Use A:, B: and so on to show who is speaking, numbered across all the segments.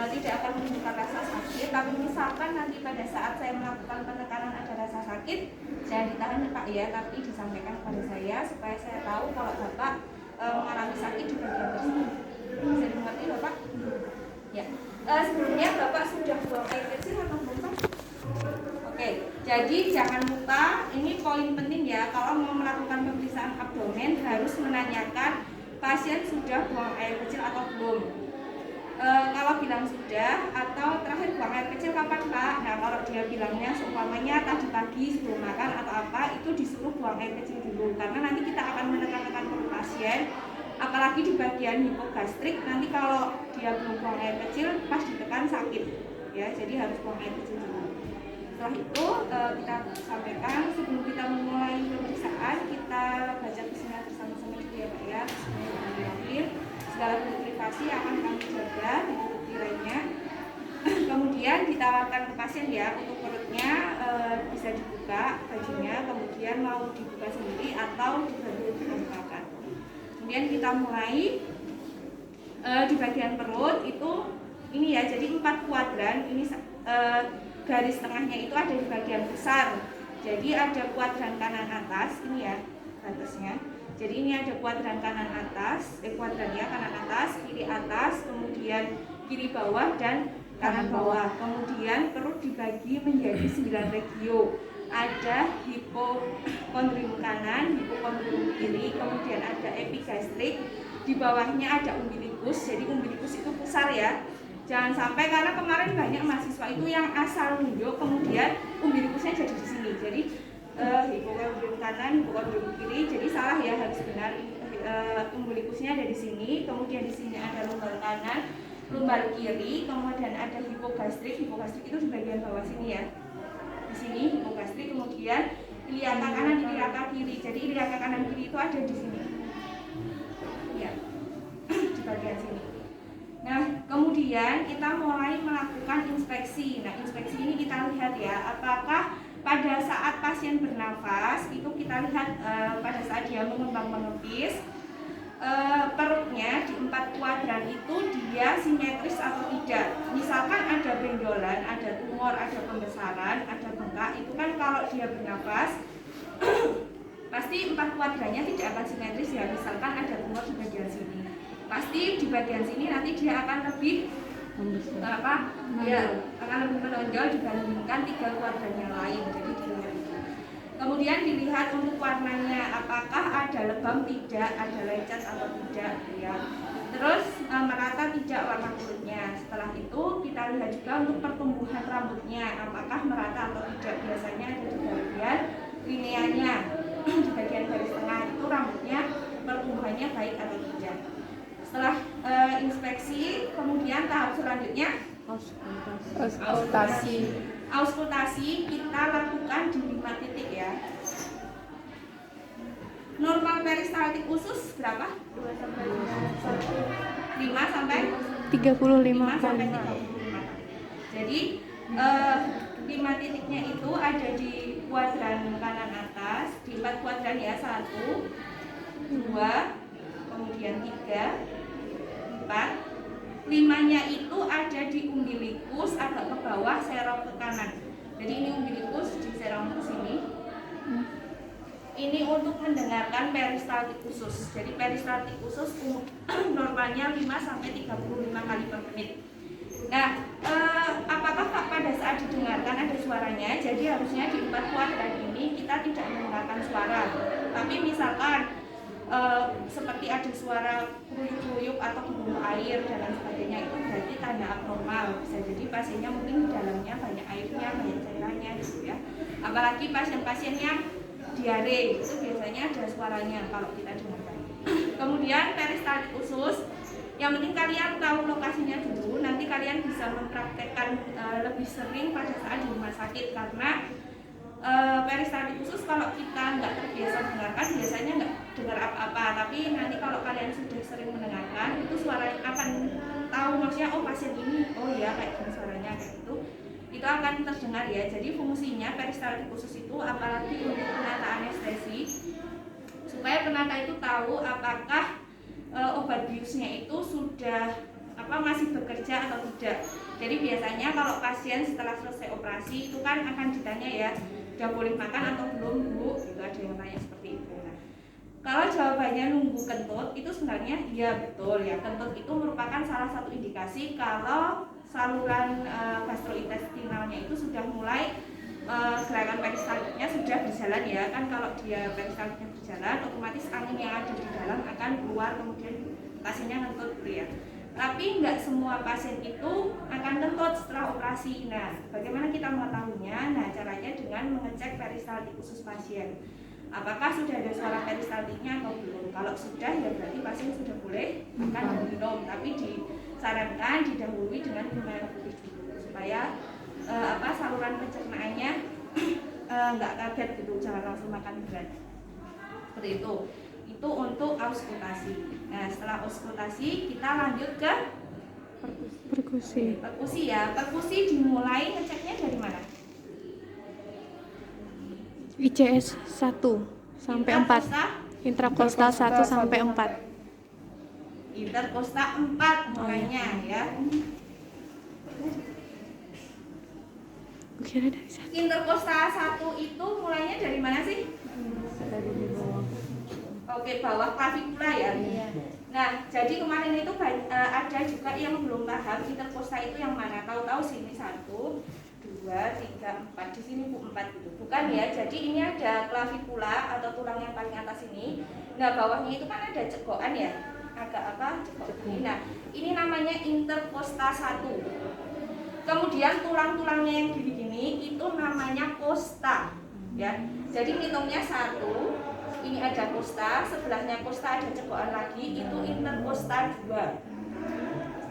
A: tidak akan menimbulkan rasa sakit. Tapi misalkan nanti pada saat saya melakukan penekanan ada rasa sakit, jangan ditahan Pak ya, tapi disampaikan kepada saya supaya saya tahu kalau Bapak mengalami sakit di bagian tersebut. Bisa dimengerti Bapak? Ya. Sebelumnya Bapak sudah buang air kecil atau belum Pak? Oke, jadi jangan lupa, ini poin penting ya, kalau mau melakukan pemeriksaan abdomen harus menanyakan pasien sudah buang air kecil atau belum. Kalau bilang sudah, atau terakhir buang air kecil kapan Pak? Nah kalau dia bilangnya seumpamanya tadi pagi sebelum makan atau apa, itu disuruh buang air kecil dulu, karena nanti kita akan menekan-tekan perut pasien, apalagi di bagian hipogastrik. Nanti kalau dia belum buang air kecil pas ditekan sakit ya, jadi harus buang air kecil dulu. Setelah itu kita sampaikan, sebelum kita memulai pemeriksaan kita baca bismillah bersama-sama dulu ya Pak ya. Bismillahirrahmanirrahim. Segala bentuk privasi akan kami jaga, ditutup tirainya. Kemudian ditawarkan ke pasien ya, untuk perutnya bisa dibuka bajunya, kemudian mau dibuka sendiri atau dibantu dibukakan. Kemudian kita mulai di bagian perut itu ini ya, jadi 4 kuadran ini garis tengahnya itu ada di bagian besar. Jadi ada kuadran kanan atas ini ya batasnya. Jadi ini ada kuadran kanan atas, kuadran ya, kanan atas, kiri atas, kemudian kiri bawah dan kanan bawah. Kemudian perut dibagi menjadi 9 regio. Ada hipokondrium kanan, hipokondrium kiri, kemudian ada epigastrik, di bawahnya ada umbilikus. Jadi umbilikus itu pusar ya. Jangan sampai, karena kemarin banyak mahasiswa itu yang asal nunjuk kemudian umbilikusnya jadi di sini. Jadi hipokondrium kanan, hipokondrium kiri, jadi salah ya, harus benar. Umbilikusnya ada di sini, kemudian di sini ada lumbar kanan, lumbar kiri, kemudian ada hipogastrik. Hipogastrik itu di bagian bawah sini ya. Di sini hipogastrik, kemudian iliaka kanan, iliaka kiri. Jadi iliaka kanan kiri itu ada di sini. Ya. Di bagian sini. Nah, kemudian kita mulai melakukan inspeksi. Nah, inspeksi ini kita lihat ya, apakah pada saat pasien bernafas itu kita lihat pada saat dia mengembang menepis, perutnya di 4 kuadran itu dia simetris atau tidak. Misalkan ada benjolan, ada tumor, ada pembesaran, ada bengkak, itu kan kalau dia bernafas pasti 4 kuadrannya tidak akan simetris ya. Misalkan ada tumor di bagian sini, pasti di bagian sini nanti dia akan lebih akan lebih menonjol dibandingkan 3 kuadran yang lain. Jadi dilihat itu. Kemudian dilihat untuk warnanya, apakah ada lebam tidak, ada lecet atau tidak ya. Terus merata tidak warna kulitnya. Setelah itu kita lihat juga untuk pertumbuhan rambutnya, apakah merata atau tidak. Biasanya ada di bagian lineanya, di bagian garis tengah itu rambutnya pertumbuhannya baik atau tidak. Setelah inspeksi, kemudian tahap selanjutnya auskultasi. Auskultasi kita lakukan di 5 titik ya. Normal peristaltik usus berapa? 5 sampai
B: 35
A: sampai 35. Jadi 5 titiknya itu ada di kuadran kanan atas, di 4 kuadran ya, 1, 2, kemudian 3, 4. 5-nya itu ada di umbilikus, agak ke bawah, serong ke kanan. Jadi ini umbilikus, diserong ke sini. Ini untuk mendengarkan peristaltik usus. Jadi peristaltik usus normalnya 5 sampai 35 kali per menit. Nah, apakah pada saat didengarkan ada suaranya? Jadi harusnya di 4 kuadran ini kita tidak mendengarkan suara. Tapi misalkan seperti ada suara kruyuk-kruyuk atau gemuruh air dan lain sebagainya, itu berarti tanda abnormal. Bisa jadi pasiennya mungkin di dalamnya banyak airnya, banyak cairannya gitu ya. Apalagi pasien-pasien yang diare, itu biasanya ada suaranya kalau kita dengarkan. Kemudian peristaltik usus, yang penting kalian tahu lokasinya dulu. Nanti kalian bisa mempraktekkan lebih sering pada saat di rumah sakit, karena peristaltik usus kalau kita nggak terbiasa mendengarkan biasanya nggak dengar apa-apa. Tapi nanti kalau kalian sudah sering mendengarkan, itu suaranya akan tahu, maksudnya oh pasien ini, oh ya kayak gini suaranya, kayak gitu. Itu akan terdengar ya. Jadi fungsinya peristaltik usus itu apalagi untuk penata anestesi, supaya penata itu tahu apakah obat biusnya itu sudah masih bekerja atau tidak. Jadi biasanya kalau pasien setelah selesai operasi itu kan akan ditanya ya, udah boleh makan atau belum Bu, gitu, ada yang tanya seperti itu. Nah, kalau jawabannya nunggu kentut itu sebenarnya iya betul ya, kentut itu merupakan salah satu indikasi kalau saluran gastrointestinalnya itu sudah mulai gerakan peristaltiknya sudah berjalan ya. Kan kalau dia peristaltiknya berjalan, otomatis angin yang ada di dalam akan keluar, kemudian pasiennya kentut gitu ya. Tapi nggak semua pasien itu akan kentut setelah operasi. Nah, bagaimana kita mengetahuinya? Nah, caranya dengan mengecek peristaltik usus pasien. Apakah sudah ada suara peristaltiknya atau belum? Kalau sudah, ya berarti pasien sudah boleh makan dan minum. Tapi disarankan didahului dengan minum air putih dulu supaya saluran pencernaannya nggak kaget gitu, jangan langsung makan berat. Seperti itu. Itu untuk auskultasi. Nah, setelah auskultasi kita lanjut ke
B: perkusi.
A: Perkusi ya. Perkusi dimulai ngeceknya dari mana?
B: ICS 1 sampai 4. Interkostal 1 sampai 4.
A: Interkostal 4 mulainya ya.
B: Kira dari 1.
A: Interkostal 1 itu mulainya dari mana sih?
B: Dari bawah.
A: Oke, bawah klavikula ya.
B: Iya.
A: Nah, jadi kemarin itu ada juga yang belum paham interkostal itu yang mana. Tahu-tahu sini 1, 2, 3, 4. Di sini 4 gitu. Bukan ya. Jadi ini ada klavikula atau tulang yang paling atas ini. Nah, bawahnya itu kan ada cegokan ya. Agak cekok ini. Nah, ini namanya interkostal 1. Kemudian tulang-tulangnya yang gini-gini itu namanya kosta ya. Jadi hitungnya 1. Ini ada kosta, sebelahnya kosta ada cekokan lagi, itu interkosta 2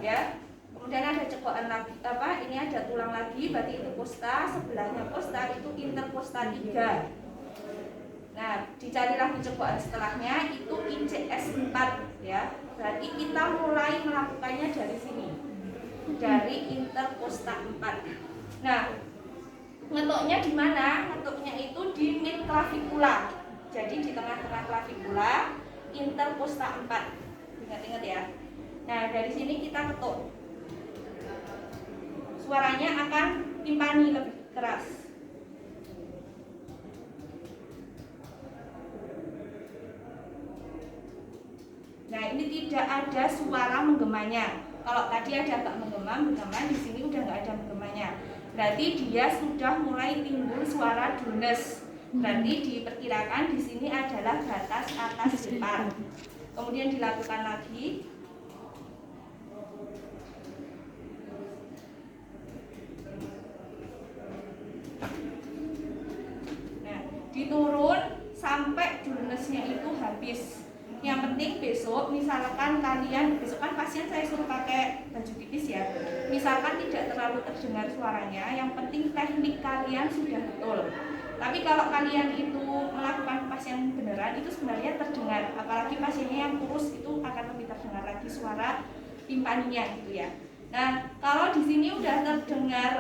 A: ya. Kemudian ada cekokan lagi, ini ada tulang lagi, berarti itu kosta, sebelahnya kosta itu interkosta 3. Nah, dicari lagi cekokan setelahnya itu ICS 4 ya. Berarti kita mulai melakukannya dari sini, dari interkosta 4. Nah, ngetuknya di mana? Ngetuknya itu di mid clavikula. Jadi di tengah-tengah klavikula, interkosta 4. Ingat-ingat ya. Nah, dari sini kita ketuk. Suaranya akan timpani lebih keras. Nah, ini tidak ada suara menggemanya. Kalau tadi ada agak menggema, di sini udah nggak ada menggemanya. Berarti dia sudah mulai timbul suara dunes. Berarti diperkirakan di sini adalah batas atas hepar. Kemudian dilakukan lagi. Nah, diturun sampai dunesnya itu habis. Yang penting besok, misalkan kalian, besok kan pasien saya suruh pakai baju tipis ya. Misalkan tidak terlalu terdengar suaranya, yang penting teknik kalian sudah betul. Tapi kalau kalian itu melakukan pasien beneran, itu sebenarnya terdengar. Apalagi pasiennya yang kurus itu akan lebih terdengar lagi suara timpaninya gitu ya. Nah, kalau di sini udah terdengar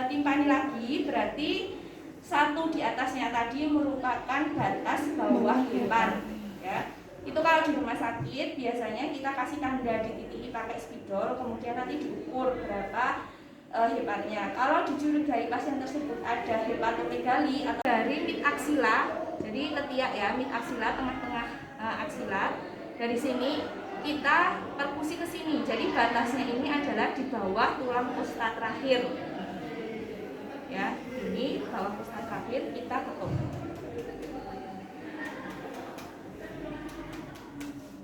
A: timpani lagi, berarti 1 di atasnya tadi merupakan batas bawah hepar ya. Itu kalau di rumah sakit biasanya kita kasih tanda di titik pakai spidol, kemudian nanti diukur berapa heparnya. Kalau dicurigai pasien tersebut ada hepatomegali atau dari mid aksila, jadi ketiak ya, mid aksila, tengah-tengah aksila. Dari sini kita perkusi ke sini. Jadi batasnya ini adalah di bawah tulang kosta terakhir. Ya, ini bawah kosta terakhir kita ketuk.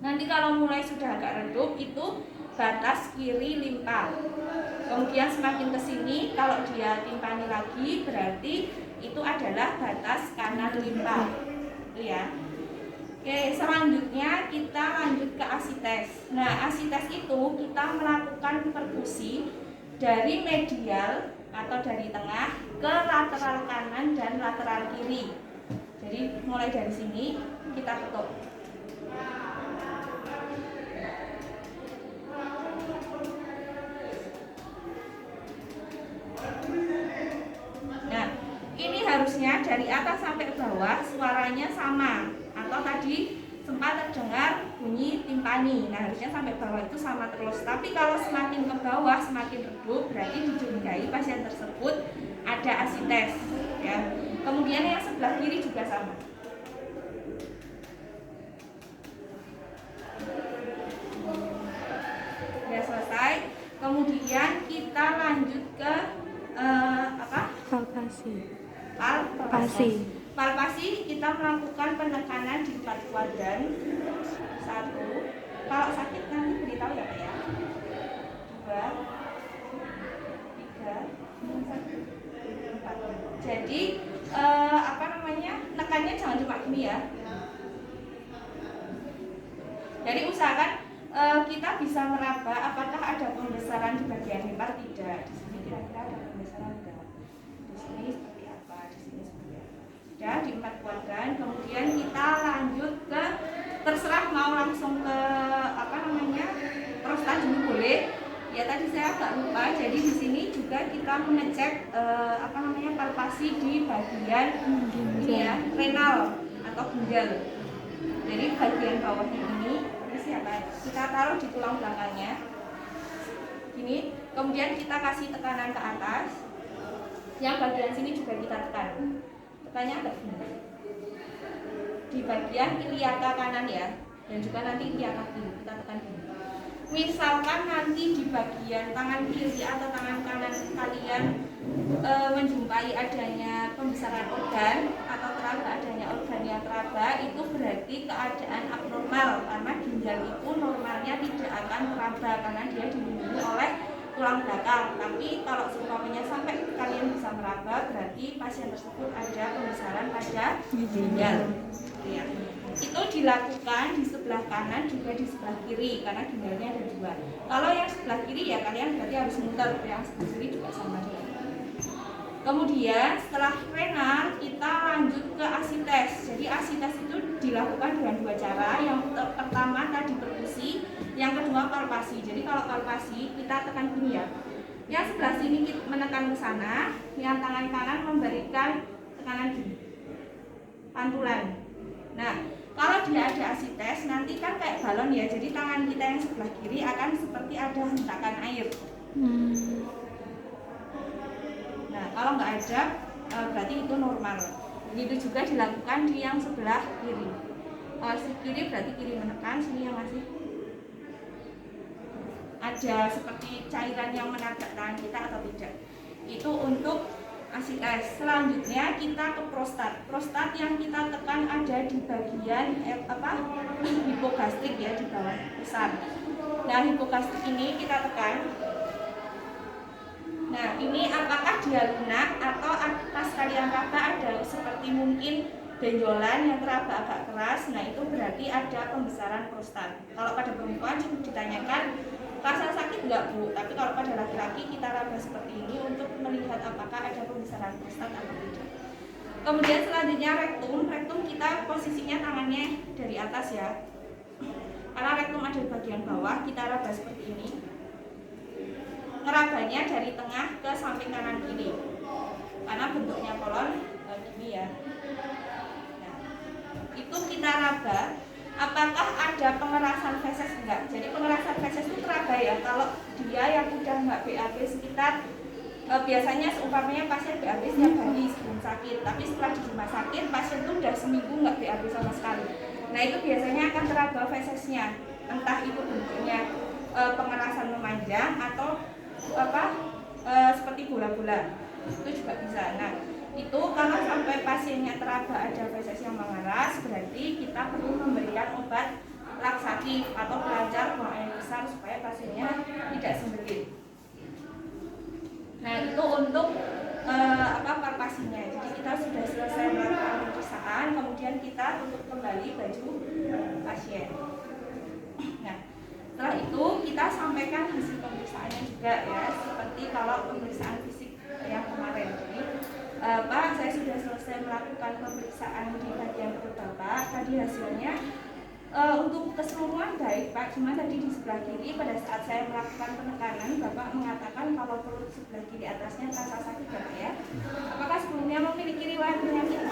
A: Nanti kalau mulai sudah agak redup itu batas kiri limpa. Kemudian semakin ke sini kalau dia timpani lagi berarti itu adalah batas kanan limpa. Itu ya. Oke, selanjutnya kita lanjut ke asites. Nah, asites itu kita melakukan perkusi dari medial atau dari tengah ke lateral kanan dan lateral kiri. Jadi mulai dari sini kita ketuk. Nah, ini harusnya dari atas sampai bawah suaranya sama, atau tadi sempat terdengar bunyi timpani. Nah, harusnya sampai bawah itu sama terus. Tapi kalau semakin ke bawah, semakin redup, berarti dicurigai pasien tersebut ada asites, ya. Kemudian yang sebelah kiri juga sama. Ya, selesai. Kemudian kita lanjut ke
B: Palpasi.
A: Palpasi. Palpasi kita melakukan penekanan di 4 kuadran. 1. Kalau sakit nanti beritahu ya Pak ya. 2, 3, 4. Jadi nekannya jangan cuma gini ya. Jadi usahakan kita bisa meraba apakah ada pembesaran di bagian hiper, tidak. Di sini kira-kira ada pembesaran enggak? Di sini seperti apa? Di sini seperti apa? Sudah di 4 kuadran. Kemudian kita lanjut ke, terserah mau langsung ke prostat dulu boleh. Ya tadi saya agak lupa. Jadi di sini juga kita mengecek palpasi di bagian ini ya, renal atau ginjal. Jadi bagian bawahnya ini kita taruh di tulang belakangnya gini, kemudian kita kasih tekanan ke atas. Yang bagian sini juga kita tekan, tekannya agak gini di bagian iliaka kanan ya, dan juga nanti iliaka kiri kita tekan gini. Misalkan nanti di bagian tangan kiri atau tangan kanan kalian menjumpai adanya pembesaran organ atau teraba adanya organ yang teraba, itu berarti keadaan abnormal, karena ginjal itu normalnya tidak akan teraba karena dia dilindungi oleh tulang belakang. Tapi kalau seumpamanya sampai kalian bisa meraba, berarti pasien tersebut ada pembesaran pada ginjal. Ya. Itu dilakukan di sebelah kanan juga di sebelah kiri karena ginjalnya ada 2. Kalau yang sebelah kiri ya kalian berarti harus muter, yang sebelah kiri juga sama. Kemudian setelah renal kita lanjut ke asites. Jadi asites itu dilakukan dengan 2 cara. Yang pertama tadi perkusi, yang kedua palpasi. Jadi kalau palpasi kita tekan gini ya. Yang sebelah sini kita menekan ke sana, yang tangan kanan memberikan tekanan gini, pantulan. Nah, kalau dia ada asites nanti kan kayak balon ya. Jadi tangan kita yang sebelah kiri akan seperti ada hentakan air. Nah, kalau nggak ada, berarti itu normal. Begitu juga dilakukan di yang sebelah kiri. Kalau kiri berarti kiri menekan, sini yang masih ada seperti cairan yang menabrak tangan kita atau tidak. Itu untuk asites. Selanjutnya kita ke prostat. Prostat yang kita tekan ada di bagian hipogastrik ya, di bawah pusat. Nah, hipogastrik ini kita tekan. Nah, ini apakah dia lunak atau pas kalian raba ada seperti mungkin benjolan yang teraba agak keras. Nah, itu berarti ada pembesaran prostat. Kalau pada perempuan cukup ditanyakan rasa sakit enggak Bu, tapi kalau pada laki-laki kita raba seperti ini untuk melihat apakah ada pembesaran prostat atau tidak. Kemudian selanjutnya rektum. Rektum kita posisinya tangannya dari atas ya, karena rektum ada di bagian bawah. Kita raba seperti ini, ngerabanya dari tengah ke samping kanan kiri karena bentuknya kolon gini ya. Nah, itu kita raba apakah ada pengerasan feses enggak. Jadi pengerasan feses itu teraba ya kalau dia yang udah nggak BAB sekitar biasanya seumpamanya pasien BAB setiap hari sebelum sakit, tapi setelah di rumah sakit pasien itu udah seminggu nggak BAB sama sekali. Nah, itu biasanya akan teraba fesesnya, entah itu bentuknya pengerasan memanjang atau seperti bola-bola, itu juga bisa. Nah, itu kalau sampai pasiennya teraba ada feses yang mengeras, berarti kita perlu memberikan obat laksatif atau pelancar buang air besar supaya pasiennya tidak sembelit. Nah, itu untuk palpasinya. Jadi kita sudah selesai melakukan pemeriksaan, kemudian kita tutup kembali baju pasien. Nah, setelah itu kita sampaikan hasil pemeriksaannya juga ya, seperti kalau pemeriksaan fisik yang kemarin. Jadi Pak, saya sudah selesai melakukan pemeriksaan di bagian perut Bapak. Tadi hasilnya untuk keseluruhan baik Pak, cuma tadi di sebelah kiri pada saat saya melakukan penekanan Bapak mengatakan kalau perut sebelah kiri atasnya terasa sakit ya Pak ya. Apakah sebelumnya memiliki riwayat penyakit?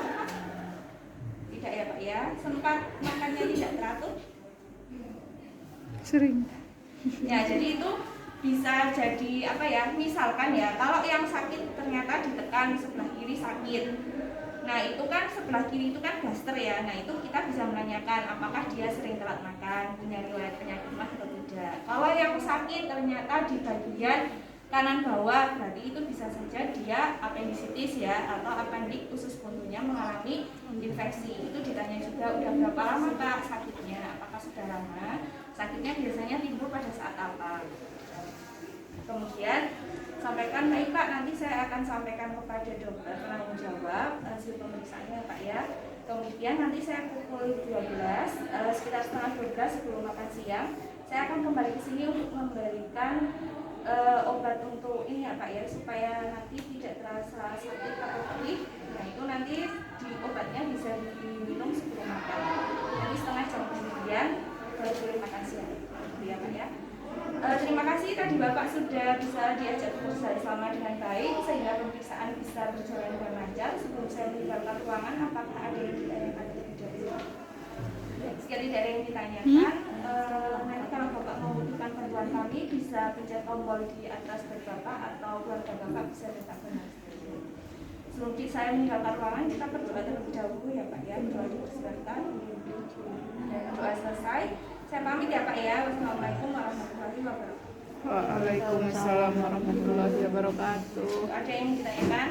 A: Tidak ya Pak ya. Sempat makannya tidak teratur?
B: Sering.
A: Ya, jadi itu bisa jadi apa ya? Misalkan ya, kalau yang sakit ternyata ditekan sebelah kiri sakit. Nah, itu kan sebelah kiri itu kan blaster ya. Nah, itu kita bisa menanyakan apakah dia sering telat makan, punya riwayat penyakit mah atau tidak. Kalau yang sakit ternyata di bagian kanan bawah, berarti itu bisa saja dia apendisitis ya, atau apendik usus buntunya mengalami infeksi. Itu ditanya juga udah berapa lama Pak sakitnya, apakah sudah lama, sakitnya biasanya timbul pada saat apa. Kemudian sampaikan, baik Pak, nanti saya akan sampaikan kepada dokter penanggung jawab hasil pemeriksaannya Pak ya. Kemudian nanti saya pukul 12, sekitar setengah 12 sebelum makan siang, saya akan kembali ke sini untuk memberikan obat untuk ini ya Pak ya, supaya nanti tidak terasa sakit atau perih. Nah itu nanti di obatnya bisa diminum sebelum makan. Nanti setengah jam kemudian baru boleh makan siang. Gitu ya Pak ya. Terima kasih tadi Bapak sudah bisa diajak bersama dengan baik sehingga pemeriksaan bisa berjalan dengan lancar. Sebelum saya meninggalkan ruangan, apakah ada yang ditanyakan terlebih dahulu? Sekali dari yang ditanyakan, nanti kalau Bapak membutuhkan bantuan kami bisa pencet tombol di atas bed Bapak atau keluarga Bapak bisa datang ke nas. Sebelum saya meninggalkan ruangan, kita berdoa terlebih dahulu ya Pak ya. Doa dipersilakan. Doa selesai. Saya pamit ya Pak ya. Wassalamualaikum warahmatullahi wabarakatuh.
B: Waalaikumsalam warahmatullahi wabarakatuh.
A: Ada yang ditanyakan?